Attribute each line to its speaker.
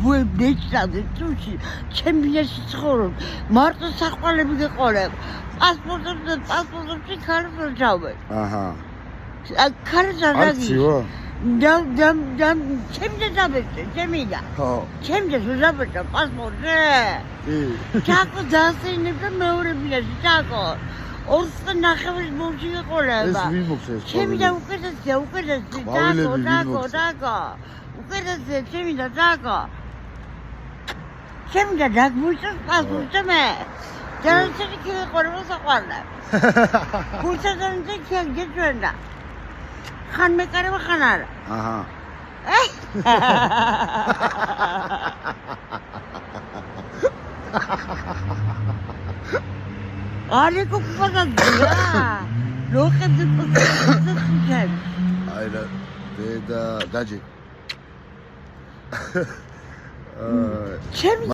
Speaker 1: მეჩნადე თუში ჩემბინაში ცხოვრობ მარტო საყვალები გეყოლებ პასპორტებში ქარს ჩავე
Speaker 2: აჰა
Speaker 1: ქარს არ
Speaker 2: არციო
Speaker 1: ჩემზე დაბეჭდე ჩემიდა
Speaker 2: ხო
Speaker 1: ჩემზე დაბეჭდა პასპორტზე
Speaker 2: კი
Speaker 1: ჩაკო დასინებ და მეორე ბინაში ჩაკო ორს ნახევრის მომში გეყოლება
Speaker 2: ეს ვიმოხეს
Speaker 1: ჩემიდა უკეთესია ჩაკო უკეთესია ჩემიდა ჩაკო ჩემიდა დაგმუშოს პასპორტზე მე ჯანსები გეყოლება საყვალე გულსაზრდელი გეჩვენა ხან მეკარება ხან არა
Speaker 2: აჰა
Speaker 1: არი კუპაზია ლოხებზე პოსტზე
Speaker 2: აი რა დედა დაჯი
Speaker 1: ჩემი